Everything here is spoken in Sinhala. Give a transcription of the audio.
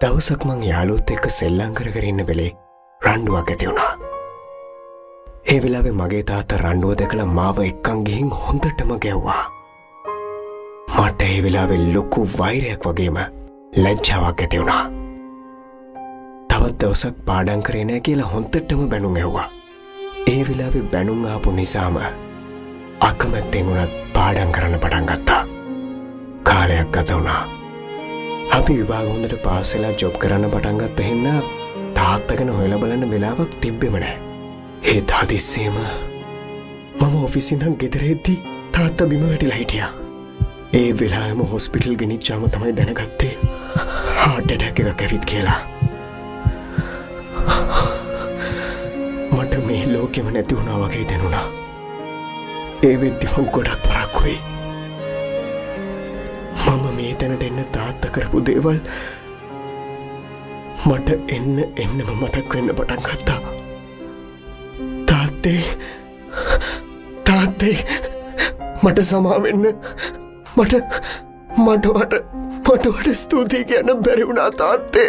දවසක් මං යාළුවොත් එක්ක සෙල්ලම් කර කර ඉන්න වෙලේ රණ්ඩුවක් ඇති වුණා. ඒ වෙලාවේ මගේ තාත්තා රණ්ඩුව දැකලා මාව එක්කන් ගිහින් හොඳටම ගැව්වා. මට ඒ වෙලාවේ ලොකු වෛරයක් වගේම ලැජ්ජාවක් ඇති වුණා. තවත් දවසක් පාඩම් කරේ නැහැ කියලා හොඳටම බැනුම් ඇහුවා. ඒ වෙලාවේ බැනුම් ආපු නිසාම අකමැත්තෙන් උනත් පාඩම් කරන්න පටන් ගත්තා. කාලයක් ගත වුණා. අපි විභාග හොඳට පාස් වෙලා ජොබ් කරන්න පටන් ගත්ත හින්දා තාත්තා ගැන හොයලා බලන්න වෙලාවක් තිබ්බෙම නැහැ. ඒත් හදිස්සියෙම මම ඔෆිස් ඉඳන් ගෙදර එද්දි තාත්තා බිම වැටිලා හිටියා. ඒ වෙලාවෙම හොස්පිටල් ගෙනිච්චාම තමයි දැනගත්තේ හાર્ට් ඇටැක් එකක් ඇවිත් කියලා. මට මේ ලෝකෙම නැති වුණා වගේ දැනුණා. ඒ වෙද්දි මං ගොඩක් පරක්කුයි. මම මේ තැනට එන්න තාත්තා කරපු දේවල් මට එන්නම මතක් වෙන්න පටන් ගත්තා. තාත්තේ මට සමා වෙන්න. මට ස්තුතියි කියන්න බැරි වුණා තාත්තේ.